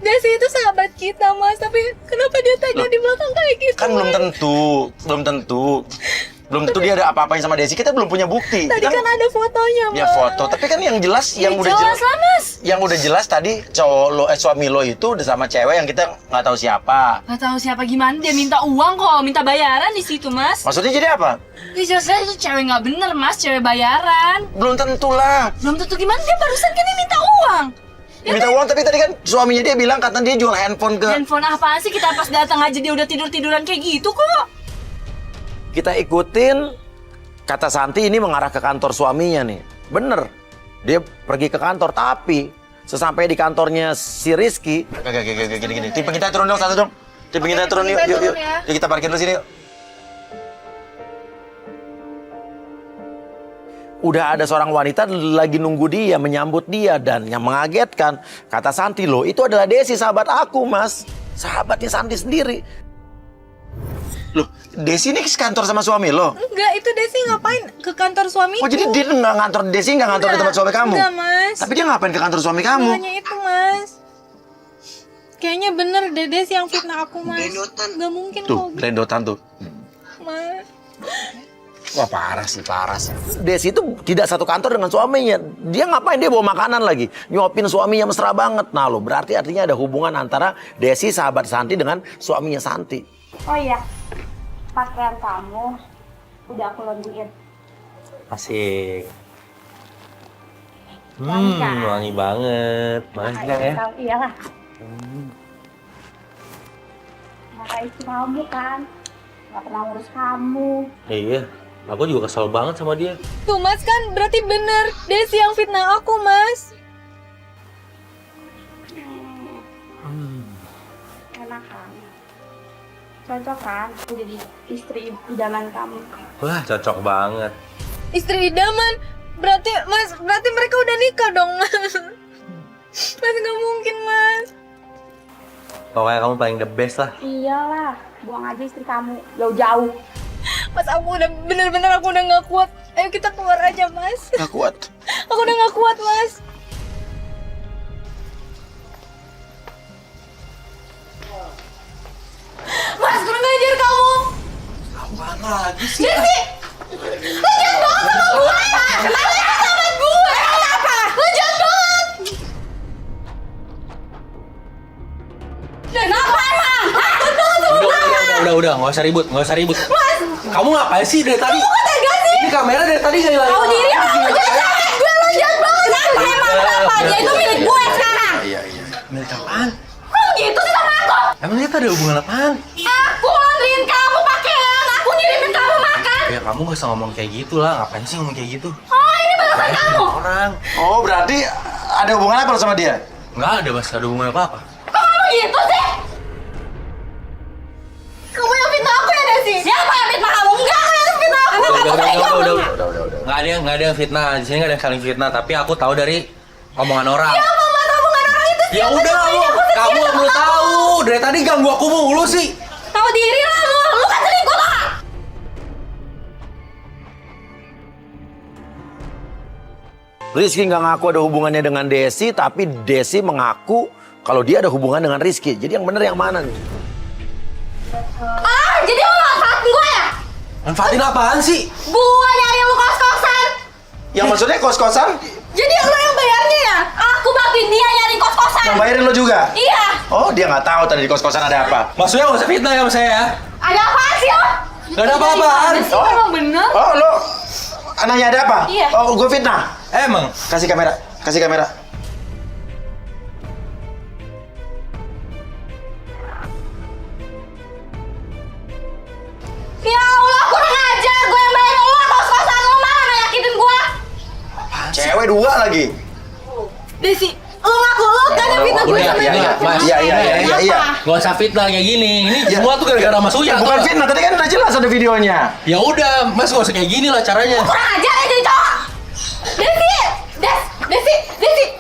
Desi itu sahabat kita, Mas. Tapi kenapa dia tanya di belakang kayak gitu? Kan belum tentu. Belum tentu dia ada apa-apain sama Desi. Kita belum punya bukti. Tadi kan ada fotonya, Mas. Ya foto, tapi kan yang jelas, yang udah jelas lah, Mas. Yang udah jelas tadi suami lo itu udah sama cewek yang kita nggak tahu siapa. Gak tahu siapa gimana, dia minta uang kok, minta bayaran di situ, Mas. Maksudnya jadi apa? Ya jelas itu cewek nggak bener, Mas, cewek bayaran. Belum tentu lah. Belum tentu gimana, dia barusan kan dia minta uang. Minta uang, tapi tadi kan suaminya dia bilang katanya dia jual handphone ke... Handphone apaan sih, kita pas datang aja dia udah tidur-tiduran kayak gitu kok. Kita ikutin, kata Santi ini mengarah ke kantor suaminya nih. Bener, dia pergi ke kantor, tapi sesampai di kantornya si Rizky... Gini. Tipe kita turun dong, satu dong. Tipe kita turun, yuk. Yuk kita parkir dulu sini, yuk. Udah ada seorang wanita lagi nunggu dia, menyambut dia. Dan yang mengagetkan, kata Santi, loh itu adalah Desi, sahabat aku, Mas. Sahabatnya Santi sendiri. Loh, Desi ini ke kantor sama suami lo? Enggak, itu Desi ngapain ke kantor suamiku? Oh, jadi dia nggak ngantor, Desi nggak ngantor di tempat suami kamu? Enggak, Mas. Tapi dia ngapain ke kantor suami kamu? Hanya itu, Mas. Kayaknya bener deh Desi yang fitnah aku, Mas. Gak mungkin Tuh, kok. gelendotan tuh. Mas. Wah, parah sih. Desi itu tidak satu kantor dengan suaminya. Dia ngapain? Dia bawa makanan lagi. Nyuapin suaminya mesra banget. Nah lo, berarti artinya ada hubungan antara Desi, sahabat Santi, dengan suaminya Santi. Oh iya, pakaian kamu udah aku laundryin. Asik. Wangi kan? Wangi banget. Makasih Kang ya. Iyalah. Maka istri kamu kan, gak pernah ngurus kamu. Iya, aku juga kesel banget sama dia. Tuh, Mas, kan berarti bener Desi yang fitnah aku, Mas. Enak kan? Cocok kan aku jadi istri idaman kamu. Wah, cocok banget. Istri idaman. Berarti mereka udah nikah dong, Mas. Mas, gak mungkin, Mas. Pokoknya kamu paling the best lah. Iyalah, buang aja istri kamu jauh-jauh. Mas, aku udah bener-bener aku udah gak kuat. Ayo kita keluar aja, Mas. Gak kuat. Aku udah gak kuat, Mas. Mas, kurang ajar kamu. Apaan lagi sih? Desi! Lu jahat banget sama gue! Kalian sahabat gue! Kenapa? Lu jahat banget! Kenapa emang? Takut banget sama gue! Udah, nggak usah ribut. Mas! Kamu ngapain sih dari tadi? Kamu kok tega sih? Ini kamera dari tadi nggak hilang. Tahu diri kamu jadi sahabat gue, lu jahat banget! Kenapa emang? Kenapa? Dia itu milik gue sekarang! Iya. Milik apaan? Kamu gitu sih sama aku? Emang kita ada hubungan apaan? Aku laundryin kamu pakaian, aku ngirimin kamu makan! Ya kamu nggak usah ngomong kayak gitu lah. Ngapain sih ngomong kayak gitu? Oh, ini balasan kamu! Orang. Oh, berarti ada hubungan apa lo sama dia? Nggak ada, Mas. Ada hubungan apa-apa. Kok kamu gitu sih? Kamu yang fitnah aku ya, Desi? Siapa yang fitnah kamu? Enggak, aku yang fitnah aku! Udah. Nggak ada yang fitnah. Di sini nggak ada yang saling fitnah. Tapi aku tahu dari omongan orang. Ya, Mama, tabungan orang itu Ya siapa? udah, kamu nggak perlu tahu. Dari tadi ganggu aku mulu sih. Tahu diri lah lu! Lu kan selingkuh lah! Rizky nggak ngaku ada hubungannya dengan Desi, tapi Desi mengaku kalau dia ada hubungan dengan Rizky. Jadi yang bener yang mana nih? Ah, jadi lu manfaatin gue ya? Manfaatin apaan sih? Gue nyari lu kos-kosan! Yang maksudnya kos-kosan? Jadi lu yang bayarnya ya? Aku bantuin dia nyari kos-kosan! Yang bayarin lo juga? Iya! Oh, dia nggak tahu tadi di kos-kosan ada apa. Maksudnya nggak usah fitnah ya sama saya ya? Ada apaan sih lo? Nggak ada apa-apaan. Sih, emang bener? Oh, lo nanya ada apa? Iya. Oh, gue fitnah. Emang? Kasih kamera. Ya Allah, kurang ajar! Gue yang bayarin lu kos-kosan lu, malah nyakitin gue! Cewek dua lagi. Desi, lu ngaku lu kan yang fitnah gue sama dia. Mas. Iya. Nggak usah fitnah kayak gini. Ini Ya. semua tuh gara-gara Mas Uya. Bukan fitnah, tadi kan udah jelas ada videonya. Ya udah, Mas nggak usah kayak gini lah caranya. Kurang ajar ya jadi cowok! Desi,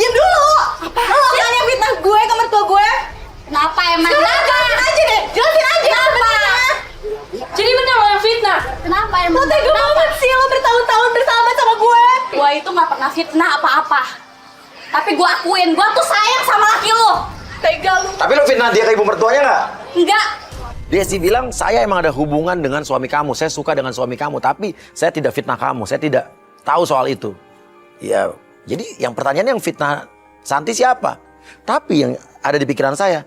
diam dulu! Lu kan yang fitnah gue ke mertua gue? Kenapa emang? Jelasin aja deh, jelasin aja sebenarnya. Jadi bener lo yang fitnah? Kenapa Lo emang? tega banget sih, lo bertahun-tahun bersahabat sama gue. Gue itu gak pernah fitnah apa-apa. Tapi gue akuin, gue tuh sayang sama laki lu. Tega lu. Tapi lo fitnah dia ke ibu mertuanya nggak? Enggak. Dia sih bilang, saya emang ada hubungan dengan suami kamu. Saya suka dengan suami kamu. Tapi saya tidak fitnah kamu. Saya tidak tahu soal itu. Ya, jadi yang pertanyaannya yang fitnah Santi siapa? Tapi yang ada di pikiran saya,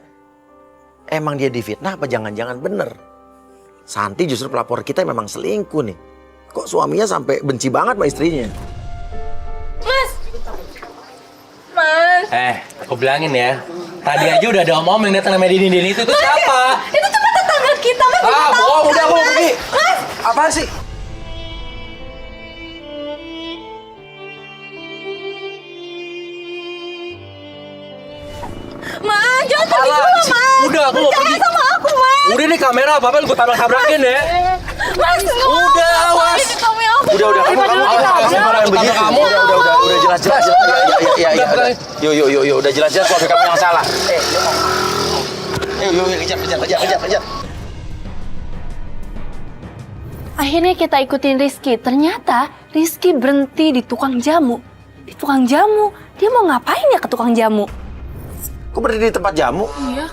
emang dia difitnah apa jangan-jangan bener? Santi justru pelapor kita memang selingkuh nih. Kok suaminya sampai benci banget sama istrinya? Mas. Mas. Aku bilangin ya. Tadi aja udah ada om-om yang datang sama Dini itu siapa? Itu cuma tetangga kita, Mas. Kita tahu Bohong, udah kan, aku mau Mas? pergi. Mas. Apaan sih? Mas, jangan pergi Alah, dulu, Mas. udah, aku mau Jangan pergi. sama aku, Mas. Udah nih kamera apa-apa gue tabrak-tabrakin ya. Mas, nggak mau. Udah, awas. Ini kamu yang aku. Udah, kamu marah yang begitu. Kamu. Udah jelas-jelas. Ya. Yuk, udah jelas-jelas suami kamu yang salah. Yuk, kejar. Akhirnya kita ikutin Rizky. Ternyata Rizky berhenti di tukang jamu. Di tukang jamu? Dia mau ngapain ya ke tukang jamu? Kok berdiri di tempat jamu? Iya.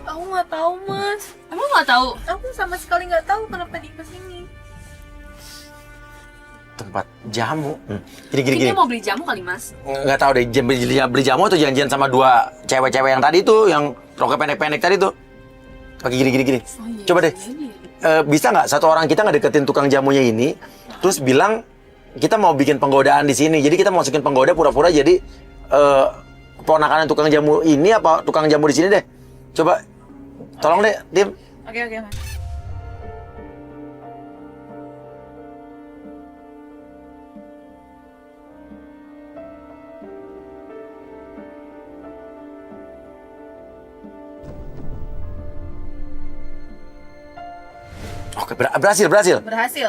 Aku nggak tahu, Mas. Emang nggak tahu? Aku sama sekali nggak tahu kenapa dia kesini. Tempat jamu? Gini. Dia mau beli jamu kali, Mas. Nggak tahu deh, beli jamu atau janjian sama dua cewek-cewek yang tadi tuh, yang roknya pendek-pendek tadi tuh. Pakai gini. Coba deh, bisa nggak satu orang kita nggak deketin tukang jamunya ini, terus bilang kita mau bikin penggodaan di sini. Jadi kita mau masukin penggoda pura-pura jadi ponakan tukang jamu ini apa tukang jamu di sini deh. Coba, tolong deh, Tim. Oke, Mas. Oke, berhasil. Berhasil.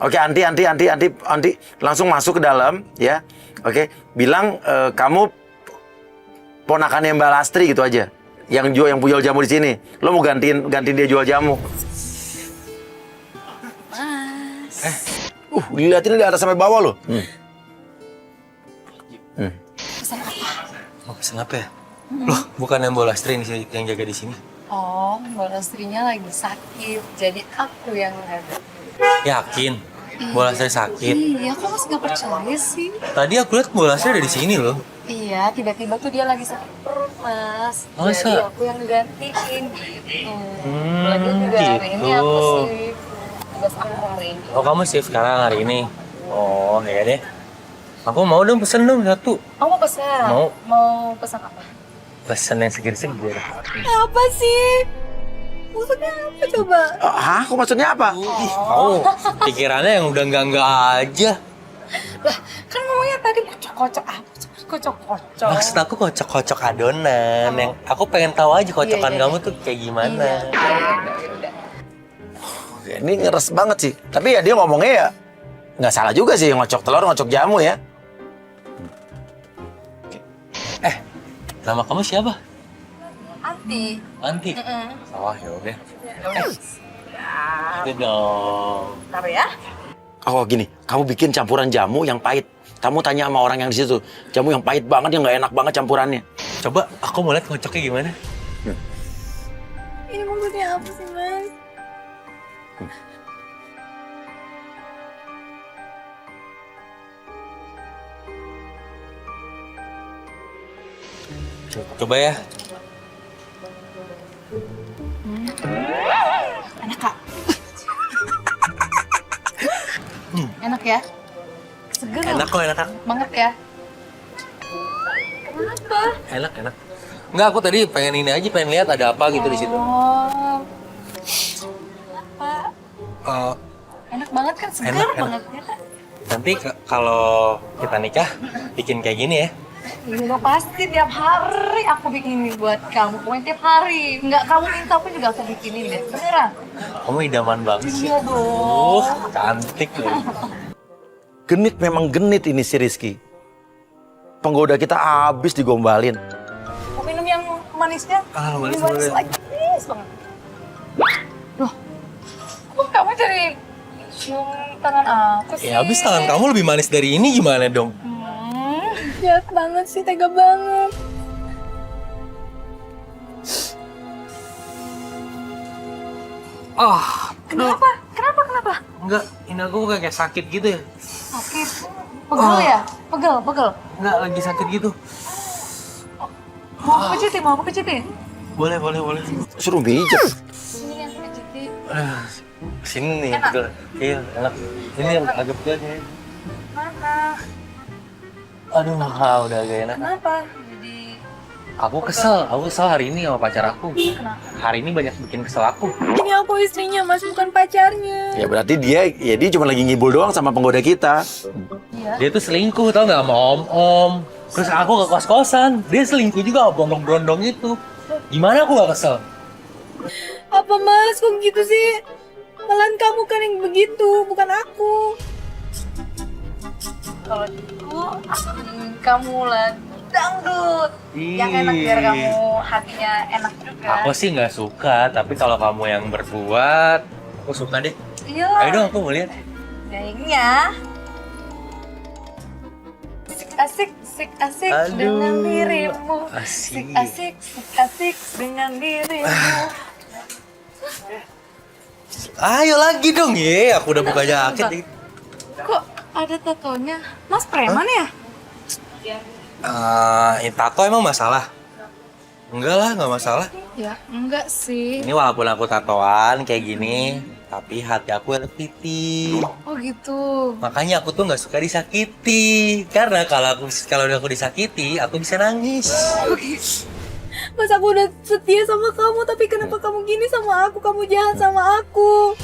Oke, Anti langsung masuk ke dalam ya. Oke, bilang kamu ponakannya Mbak Lastri gitu aja. Yang jual jamu di sini. Lo mau gantiin dia jual jamu. Mas. Dilihatin dari atas sampai bawah lo. Mau pesen apa ya? Loh, bukan yang bola Lastri yang jaga di sini. Oh, Mbak Lastrinya lagi sakit, jadi aku yang ada. Yakin? Bola Lastri sakit? Iya, kok masih gak percaya sih? Tadi aku lihat bola Lastri ada di sini loh. Iya, tiba-tiba tuh dia lagi sakit perut, Mas. Masa? Jadi aku yang gantiin. Lagi juga hari ini gitu. aku sih tugas aku hari ini. Oh, kamu shift sekarang hari ini? Oh, ya deh. Aku mau dong pesen dong satu. Oh, mau pesan? Mau pesan apa? Pesen yang seger-seger. Apa sih? Maksudnya apa coba? Hah? Kok maksudnya apa? Kamu pikirannya yang udah enggak aja. Lah, kan ngomongnya tadi kocok-kocok apa? Kocok-kocok. Maksud aku kocok-kocok adonan. Yang aku pengen tahu aja kocokan Iya. kamu tuh kayak gimana. Udah. Ini ngeres banget sih. Tapi ya dia ngomongnya ya nggak salah juga sih, ngocok telur, ngocok jamu ya. Nama kamu siapa? Anti. Anti. Oh, ya udah. Itu dong. Bentar ya. Oh gini, kamu bikin campuran jamu yang pahit. Kamu tanya sama orang yang di situ, jamu yang pahit banget, yang nggak enak banget campurannya. Coba aku mau lihat ngocoknya gimana. Ini maksudnya apa sih, Mas? Coba ya. Enak, Kak. Enak ya? Seger Enak kok, enak. banget ya? Enak. Enggak, aku tadi pengen ini aja, pengen lihat ada apa gitu di situ. Oh. Apa? Eh, Enak banget kan? Seger Enak. banget ya kan? nanti kalau kita nikah bikin kayak gini ya. Iya pasti tiap hari aku bikin ini buat kamu. Pokoknya tiap hari. Nggak kamu minta pun juga aku bikinin deh. Beneran? Kamu idaman banget sih. Iya dong. Cantik loh. Genit memang genit ini si Rizky. Penggoda kita habis digombalin. Mau minum yang manisnya? Manis Ini manis boleh. lagi. Manis banget. Loh, kok kamu jadi cium tangan aku sih? Ya habis tangan kamu lebih manis dari ini gimana dong? Jahat banget sih, tega banget. Kenapa? Kenapa? Enggak, ini aku kayak sakit gitu ya. Sakit. Pegel ya? Pegel. Enggak, lagi sakit gitu. Mau aku pijitin? Boleh. Suruh pijat. Sini yang pijitin. Sini nih, Enak? pegel. Iya, enak. Ini yang agak pegelnya. Mana? Aduh, udah agak enak. Kenapa? Jadi Aku kesel hari ini sama pacar aku. Hari ini banyak bikin kesel aku. Ini aku istrinya Mas, bukan pacarnya. Ya berarti dia cuma lagi ngibul doang sama penggoda kita. Dia tuh selingkuh, tau nggak, sama om-om. Terus aku ke kos-kosan, dia selingkuh juga sama brondong-brondong itu. Gimana aku gak kesel? Apa Mas, kok gitu sih? Malahan kamu kan yang begitu, bukan aku. kalau itu kamu lah dangdut. Yang enak biar kamu hatinya enak juga. Aku sih nggak suka, tapi kalau kamu yang berbuat, aku suka deh. Iyalah. Ayo dong, aku mau lihat. Nyanyinya asik Aduh. dengan dirimu. Asik. Asik dengan dirimu. Ayo lagi dong, ye. Aku udah buka jaket nih. Kok ada tatonya? Mas preman ya? Tato emang masalah? Enggak lah, nggak masalah. Ya enggak sih. Ini walaupun aku tatoan kayak gini, tapi hati aku yang putih. Oh gitu. Makanya aku tuh nggak suka disakiti. Karena kalau aku disakiti, aku bisa nangis. Mas, aku udah setia sama kamu, tapi kenapa kamu gini sama aku? Kamu jahat sama aku.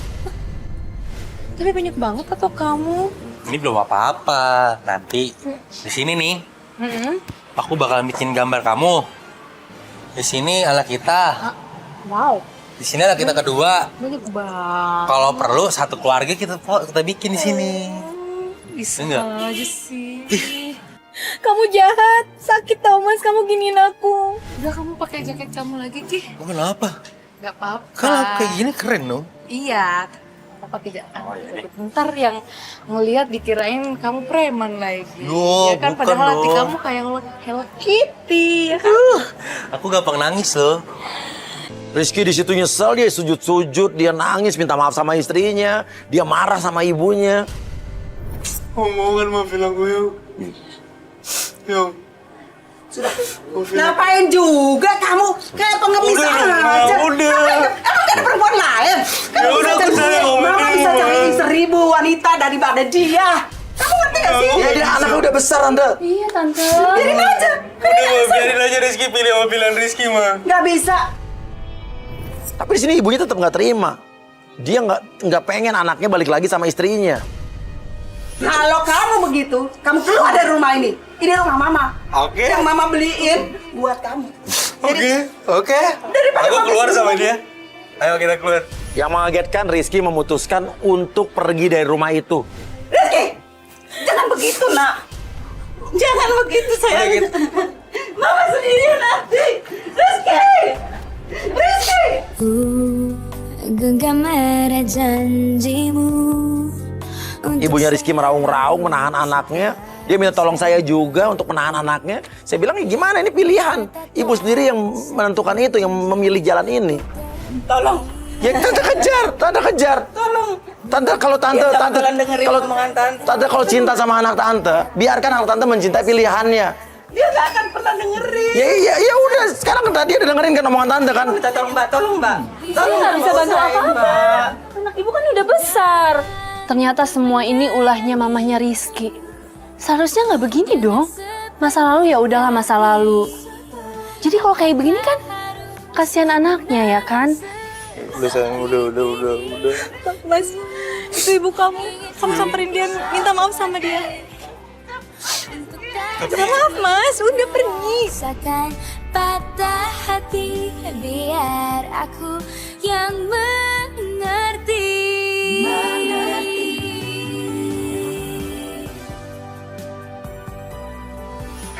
Tapi banyak banget tato kamu. Ini belum apa-apa. Nanti di sini nih, aku bakal bikin gambar kamu. Di sini anak kita. Wow. Di sini anak kita kedua. Banyak banget. Kalau perlu satu keluarga kita bikin di sini. Bisa Enggak? aja sih. Kamu jahat, sakit tau Mas, kamu giniin aku. Udah kamu pakai jaket kamu lagi, Ki. Kenapa? Gak apa-apa. Kalau kayak gini keren dong. Iya. Kamu pakai jaket. Ntar yang ngelihat dikirain kamu preman lagi. Yo, ya kan bukan padahal hati dong. kamu kayak Hello Kitty, ya kan? Aku gampang nangis loh. Rizky di situ nyesel, dia sujud-sujud, dia nangis minta maaf sama istrinya, dia marah sama ibunya. Omongan maafin aku yuk. Yuk. Ngapain juga kamu? Kayak pengemis aja. udah. Emang ada perempuan lain? Ya udah, aku sayang sama Mama dia. bisa cari 1000 wanita daripada dia. Kamu ngerti gak sih? Ya dia anaknya udah besar, Tante. Iya, Tante. Biarin aja. Udah, biarin aja Rizky pilih sama pilihan Rizky, mah. Gak bisa. Tapi di sini ibunya tetap nggak terima. Dia nggak pengen anaknya balik lagi sama istrinya. Kalau kamu begitu, kamu keluar dari rumah ini. Ini rumah Mama. Oke. Yang Mama beliin buat kamu. Oke. Aku keluar sama dia. Ayo kita keluar. Yang mengagetkan, Rizky memutuskan untuk pergi dari rumah itu. Rizky, jangan begitu, Nak. Jangan begitu, sayang. Mama sendiri nanti. Rizky! Rizky! Genggam erat janjimu. Ibunya Rizky meraung-raung menahan anaknya. Dia minta tolong saya juga untuk menahan anaknya. Saya bilang, ya gimana, ini pilihan. Ibu sendiri yang menentukan itu, yang memilih jalan ini. Tolong. Ya tante kejar. Tolong. Tante kalau tante Ya, tante jangan dengerin kalau omongan tante. tante kalau cinta sama anak tante, biarkan anak tante mencintai pilihannya. Dia gak akan pernah dengerin. Ya udah, sekarang kan tadi ada dengerin kan omongan tante kan. Minta tolong Mbak, tolong Mbak. Saya nggak bisa bantu apa-apa. Anak ibu kan udah besar. Ternyata semua ini ulahnya mamahnya Rizky. Seharusnya nggak begini dong. Masa lalu ya udahlah masa lalu. Jadi kalau kayak begini kan kasihan anaknya ya kan. Udah sayang, udah. Mas, itu ibu kamu. Kamu samperin dia, minta maaf sama dia. Minta maaf Mas, udah pergi. Rasakan patah hati biar aku yang mengerti.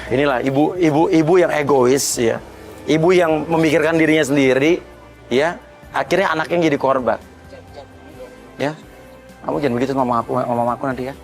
Inilah ibu yang egois ya. Ibu yang memikirkan dirinya sendiri ya. Akhirnya anaknya jadi korban. Ya. Kamu jangan begitu sama mama aku nanti ya.